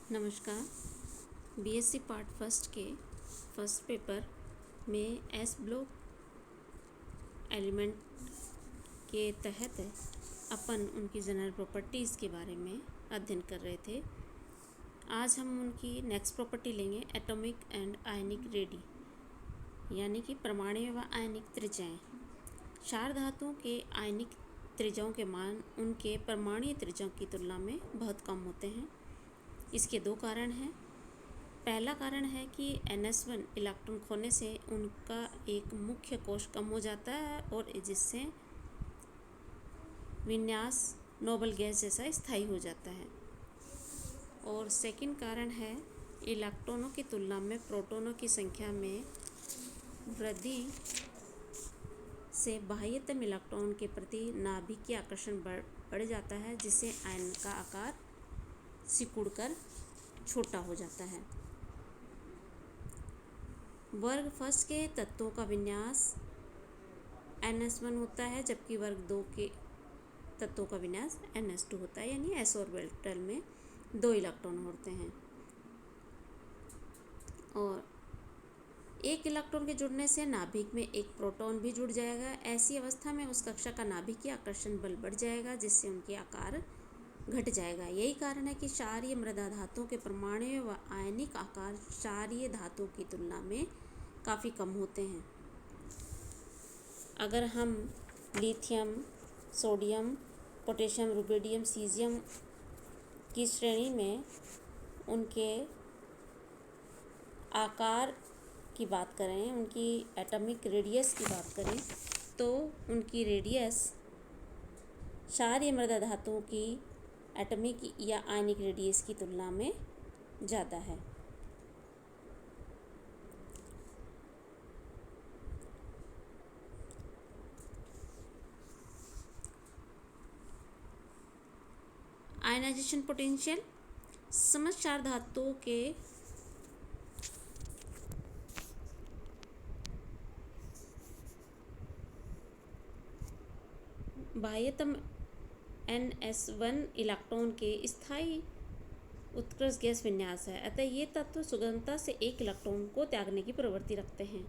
नमस्कार। BSc part first के first paper में एस ब्लॉक एलिमेंट के तहत अपन उनकी जनरल प्रॉपर्टीज़ के बारे में अध्ययन कर रहे थे। आज हम उनकी नेक्स्ट प्रॉपर्टी लेंगे, एटॉमिक एंड आयनिक रेडी, यानी कि परमाणु व आयनिक त्रिज्याएं। क्षार धातुओं के आयनिक त्रिज्याओं के मान उनके परमाणु त्रिज्याओं की तुलना में बहुत कम होते हैं। इसके दो कारण हैं। पहला कारण है कि NS1 इलेक्ट्रॉन खोने से उनका एक मुख्य कोश कम हो जाता है और जिससे विन्यास नोबल गैस जैसा स्थायी हो जाता है। और सेकंड कारण है इलेक्ट्रॉनों की तुलना में प्रोटॉनों की संख्या में वृद्धि से बाह्यतम इलेक्ट्रॉन के प्रति नाभिकीय आकर्षण बढ़ जाता है, जिससे आयन का आकार सिकुड़कर छोटा हो जाता है। वर्ग फर्स्ट के तत्वों का विन्यास NS1 होता है, जबकि वर्ग दो के तत्वों का विन्यास NS2 होता है, यानी s ऑर्बिटल में 2 इलेक्ट्रॉन होते हैं। और एक इलेक्ट्रॉन के जुड़ने से नाभिक में एक प्रोटॉन भी जुड़ जाएगा। ऐसी अवस्था में उस कक्षा का नाभिकीय आकर्षण बल बढ़ जाएगा, जिससे उनके आकार घट जाएगा। यही कारण है कि क्षारीय मृदा धातुओं के परमाणु व आयनिक आकार क्षारीय धातुओं की तुलना में काफ़ी कम होते हैं। अगर हम lithium, sodium, potassium, rubidium, caesium की श्रेणी में उनके आकार की बात करें, उनकी एटॉमिक रेडियस की बात करें, तो उनकी रेडियस क्षारीय मृदा धातुओं की एटॉमिक या आयनिक रेडियस की तुलना में ज़्यादा है। आयनाइजेशन पोटेंशियल समस्त क्षार धातुओं के बाह्यतम NS1 इलेक्ट्रॉन के स्थायी उत्कृष्ट गैस विन्यास है। अतः ये तत्व सुगमता से एक इलेक्ट्रॉन को त्यागने की प्रवृत्ति रखते हैं,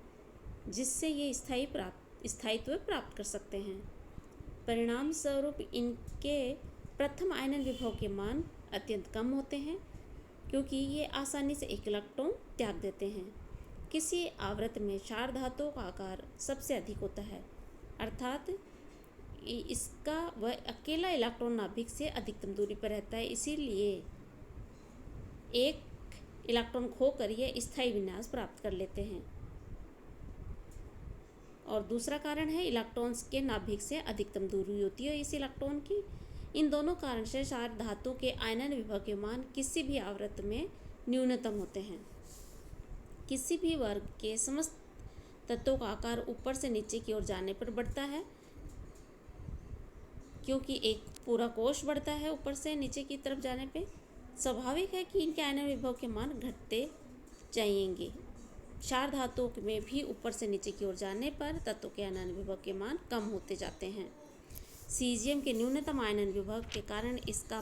जिससे ये स्थायित्व प्राप्त कर सकते हैं। परिणाम स्वरूप इनके प्रथम आयनन विभव के मान अत्यंत कम होते हैं, क्योंकि ये आसानी से एक इलेक्ट्रॉन त्याग देते हैं। किसी आवर्त में क्षार धातुओं का आकार सबसे अधिक होता है, अर्थात इसका वह अकेला इलेक्ट्रॉन नाभिक से अधिकतम दूरी पर रहता है। इसीलिए एक इलेक्ट्रॉन खोकर यह स्थायी विन्यास प्राप्त कर लेते हैं। और दूसरा कारण है इलेक्ट्रॉन्स के नाभिक से अधिकतम दूरी होती है इस इलेक्ट्रॉन की। इन दोनों कारण से क्षार धातु के आयनन विभव के मान किसी भी आवर्त में न्यूनतम होते हैं। किसी भी वर्ग के समस्त तत्वों का आकार ऊपर से नीचे की ओर जाने पर बढ़ता है, क्योंकि एक पूरा कोश बढ़ता है ऊपर से नीचे की तरफ जाने पे। स्वाभाविक है कि इनके आयनन विभव के मान घटते जाएंगे। क्षार धातुओं में भी ऊपर से नीचे की ओर जाने पर तत्वों के आयनन विभव के मान कम होते जाते हैं। सीजियम के न्यूनतम आयनन विभव के कारण इसका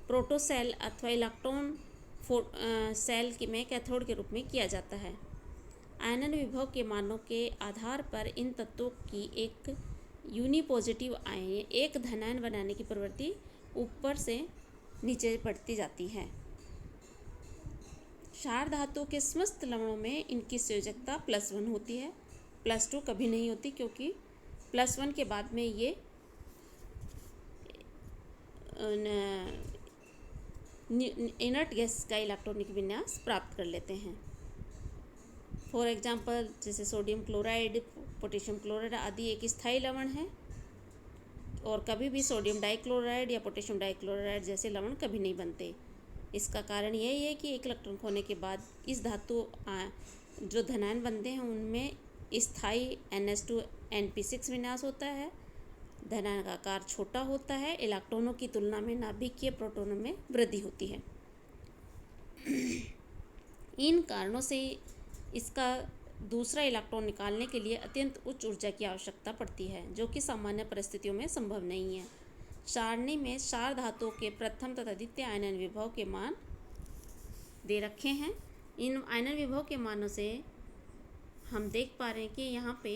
प्रोटोसेल अथवा इलेक्ट्रॉन सेल में कैथोड के रूप में किया जाता है। आयनन विभव के मानों के आधार पर इन तत्वों की एक यूनिपॉजिटिव आयन एक धनायन बनाने की प्रवृत्ति ऊपर से नीचे बढ़ती जाती है। क्षार धातु के समस्त लवणों में इनकी संयोजकता +1 होती है, +2 कभी नहीं होती, क्योंकि +1 के बाद में ये इनर्ट गैस का इलेक्ट्रॉनिक विन्यास प्राप्त कर लेते हैं। फॉर एग्जाम्पल, जैसे सोडियम क्लोराइड, पोटेशियम क्लोराइड आदि एक स्थायी लवण है, और कभी भी सोडियम डाइक्लोराइड या पोटेशियम डाइक्लोराइड जैसे लवण कभी नहीं बनते। इसका कारण यही है कि एक इलेक्ट्रॉन खोने के बाद इस धातु जो धनायन बनते हैं उनमें स्थायी NS2 NP6 विन्यास होता है। धनायन का आकार छोटा होता है। इलेक्ट्रॉनों की तुलना में नाभिकीय प्रोटॉनों में वृद्धि होती है। इन कारणों से इसका दूसरा इलेक्ट्रॉन निकालने के लिए अत्यंत उच्च ऊर्जा की आवश्यकता पड़ती है, जो कि सामान्य परिस्थितियों में संभव नहीं है। सारणी में क्षार धातुओं के प्रथम तथा द्वितीय आयनन विभव के मान दे रखे हैं। इन आयनन विभव के मानों से हम देख पा रहे हैं कि यहाँ पे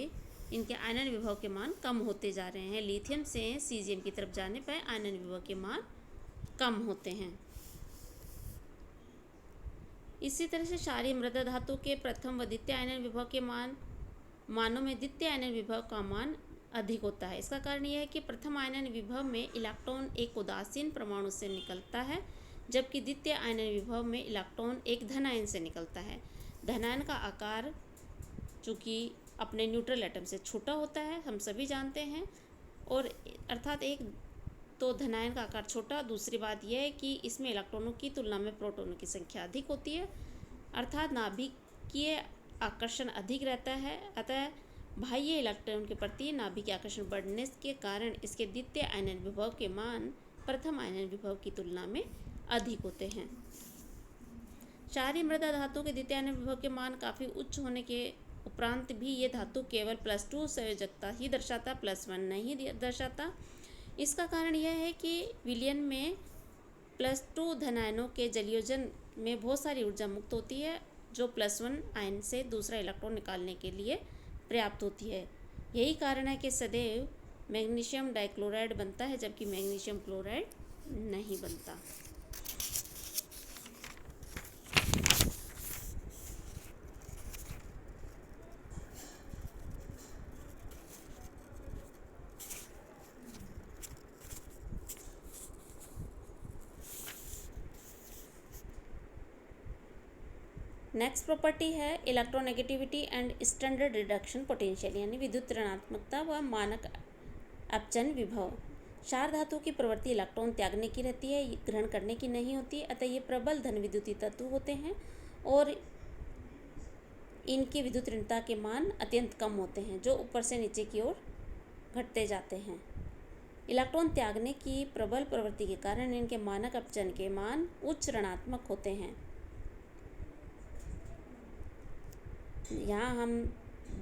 इनके आयनन विभव के मान कम होते जा रहे हैं। लिथियम से सीजियम की तरफ जाने पर आयनन विभव के मान कम होते हैं। इसी तरह से क्षारीय मृदा धातु के प्रथम व द्वितीय आयनन विभव के मानों में द्वितीय आयनन विभव का मान अधिक होता है। इसका कारण यह है कि प्रथम आयनन विभव में इलेक्ट्रॉन एक उदासीन परमाणु से निकलता है, जबकि द्वितीय आयनन विभव में इलेक्ट्रॉन एक धनायन से निकलता है। धनायन का आकार चूँकि अपने न्यूट्रल एटम से छोटा होता है, हम सभी जानते हैं, और अर्थात एक तो धनायन का आकार छोटा, दूसरी बात यह है कि इसमें इलेक्ट्रॉनों की तुलना में प्रोटॉनों की संख्या अधिक होती है, अर्थात नाभिकीय आकर्षण अधिक रहता है। अतः बाह्य इलेक्ट्रॉन के प्रति नाभिकीय आकर्षण बढ़ने के कारण इसके द्वितीय आयनन विभव के मान प्रथम आयनन विभव की तुलना में अधिक होते हैं। क्षारीय मृदा धातु के द्वितीय आयनन विभव के मान काफ़ी उच्च होने के उपरांत भी ये धातु केवल +2 संयोजकता ही दर्शाता, +1 नहीं दर्शाता। इसका कारण यह है कि विलयन में +2 धनायनों के जलयोजन में बहुत सारी ऊर्जा मुक्त होती है, जो +1 आयन से दूसरा इलेक्ट्रॉन निकालने के लिए पर्याप्त होती है। यही कारण है कि सदैव मैग्नीशियम डाइक्लोराइड बनता है, जबकि मैग्नीशियम क्लोराइड नहीं बनता। नेक्स्ट प्रॉपर्टी है electronegativity and standard reduction potential, यानी विद्युत ऋणात्मकता व मानक अपचन विभव। क्षार धातु की प्रवृत्ति इलेक्ट्रॉन त्यागने की रहती है, ग्रहण करने की नहीं होती। अतः ये प्रबल धन विद्युतीय तत्व होते हैं और इनकी विद्युत ऋणता के मान अत्यंत कम होते हैं, जो ऊपर से नीचे की ओर घटते जाते हैं। इलेक्ट्रॉन त्यागने की प्रबल प्रवृत्ति के कारण इनके मानक अपचन के मान उच्च ऋणात्मक होते हैं। यहाँ हम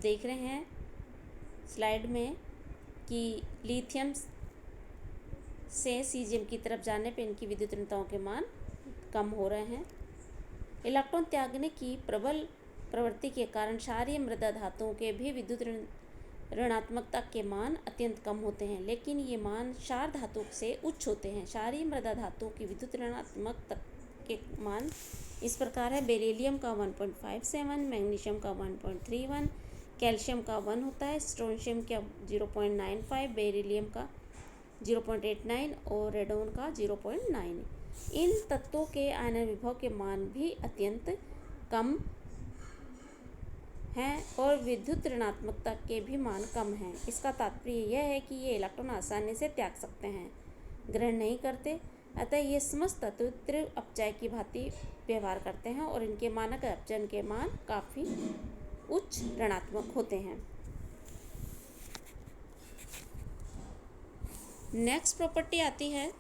देख रहे हैं स्लाइड में कि लिथियम से सीजियम की तरफ जाने पर इनकी विद्युत ऋणताओं के मान कम हो रहे हैं। इलेक्ट्रॉन त्यागने की प्रबल प्रवृत्ति के कारण क्षारीय मृदा धातुओं के भी विद्युत ऋणात्मकता के मान अत्यंत कम होते हैं, लेकिन ये मान क्षार धातु से उच्च होते हैं। क्षारीय मृदा धातुओं की विद्युत ऋणात्मकता के मान इस प्रकार है। बेरिलियम का 1.57, मैग्नीशियम का 1.31, कैल्शियम का 1 होता है, स्ट्रोंशियम का 0.95, बेरिलियम का 0.89 और रेडोन का 0.9। इन तत्वों के आयनन विभव के मान भी अत्यंत कम हैं और विद्युत ऋणात्मकता के भी मान कम हैं। इसका तात्पर्य यह है कि ये इलेक्ट्रॉन आसानी से त्याग सकते हैं, ग्रहण नहीं करते। अतः ये समस्त तत्व तीव्र अपचय की भांति व्यवहार करते हैं और इनके मानक अपचयन के मान काफ़ी उच्च ऋणात्मक होते हैं। नेक्स्ट प्रॉपर्टी आती है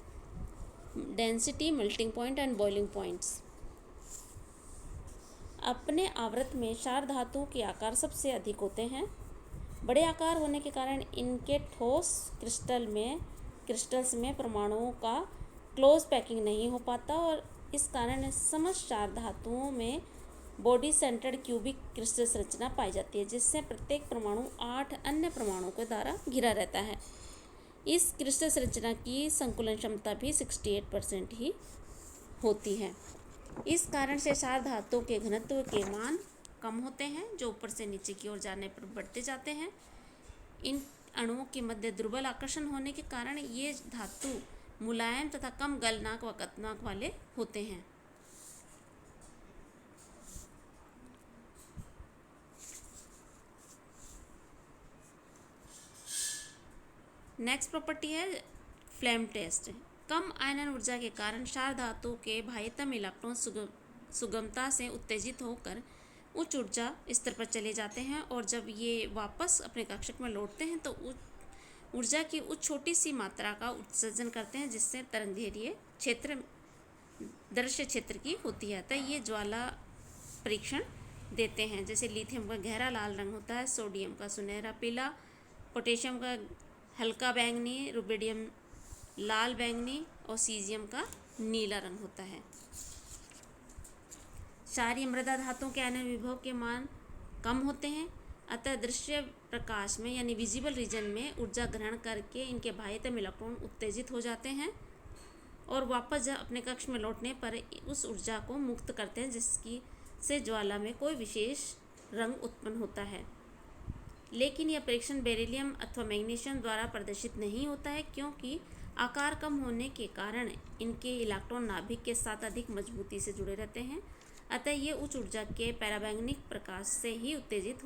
density, melting point and boiling points. अपने आवृत्त में क्षार धातुओं के आकार सबसे अधिक होते हैं। बड़े आकार होने के कारण इनके ठोस क्रिस्टल्स में परमाणुओं का क्लोज पैकिंग नहीं हो पाता और इस कारण समस्त क्षार धातुओं में बॉडी सेंटर्ड क्यूबिक क्रिस्टल संरचना पाई जाती है, जिससे प्रत्येक परमाणु 8 अन्य परमाणुओं के द्वारा घिरा रहता है। इस क्रिस्टल संरचना की संकुलन क्षमता भी 68% ही होती है। इस कारण से क्षार धातुओं के घनत्व के मान कम होते हैं, जो ऊपर से नीचे की ओर जाने पर बढ़ते जाते हैं। इन अणुओं के मध्य दुर्बल आकर्षण होने के कारण ये धातु मुलायम तथा कम गलनांक व कतनांक वाले होते हैं। नेक्स्ट प्रॉपर्टी है फ्लेम टेस्ट। कम आयनन ऊर्जा के कारण क्षार धातु के बाह्यतम इलेक्ट्रॉन सुगमता से उत्तेजित होकर उच्च ऊर्जा स्तर पर चले जाते हैं और जब ये वापस अपने कक्षक में लौटते हैं तो ऊर्जा की उच्च छोटी सी मात्रा का उत्सर्जन करते हैं, जिससे तरंगदैर्घ्य क्षेत्र दृश्य क्षेत्र की होती है। अतः ये ज्वाला परीक्षण देते हैं। जैसे लिथियम का गहरा लाल रंग होता है, सोडियम का सुनहरा पीला, पोटेशियम का हल्का बैंगनी, रुबिडियम लाल बैंगनी और सीजियम का नीला रंग होता है। क्षारीय मृदा धातुओं के आयनन विभव के मान कम होते हैं, अतः दृश्य प्रकाश में यानी विजिबल रीजन में ऊर्जा ग्रहण करके इनके बाह्यतम इलेक्ट्रॉन उत्तेजित हो जाते हैं और वापस जब अपने कक्ष में लौटने पर उस ऊर्जा को मुक्त करते हैं, जिसकी से ज्वाला में कोई विशेष रंग उत्पन्न होता है। लेकिन यह परीक्षण बेरिलियम अथवा मैग्नीशियम द्वारा प्रदर्शित नहीं होता है, क्योंकि आकार कम होने के कारण इनके इलेक्ट्रॉन नाभिक के साथ अधिक मजबूती से जुड़े रहते हैं, अतः ये उच्च ऊर्जा के पैराबैंगनिक प्रकाश से ही उत्तेजित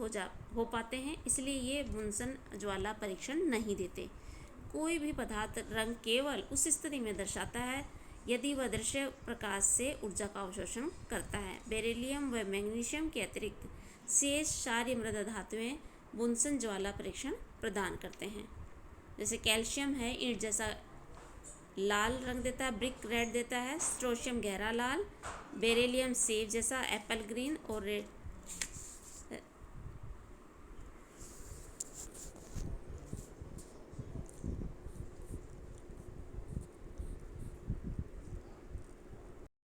हो पाते हैं। इसलिए ये बुनसन ज्वाला परीक्षण नहीं देते। कोई भी पदार्थ रंग केवल उस स्थिति में दर्शाता है यदि वह दृश्य प्रकाश से ऊर्जा का अवशोषण करता है। बेरिलियम व मैग्नीशियम के अतिरिक्त शेष क्षारीय मृदा धातुएं बुनसन ज्वाला परीक्षण प्रदान करते हैं। जैसे कैल्शियम है, ईंट जैसा लाल रंग देता है, ब्रिक रेड देता है, स्ट्रोशियम गहरा लाल, बेरिलियम सेब जैसा एप्पल ग्रीन और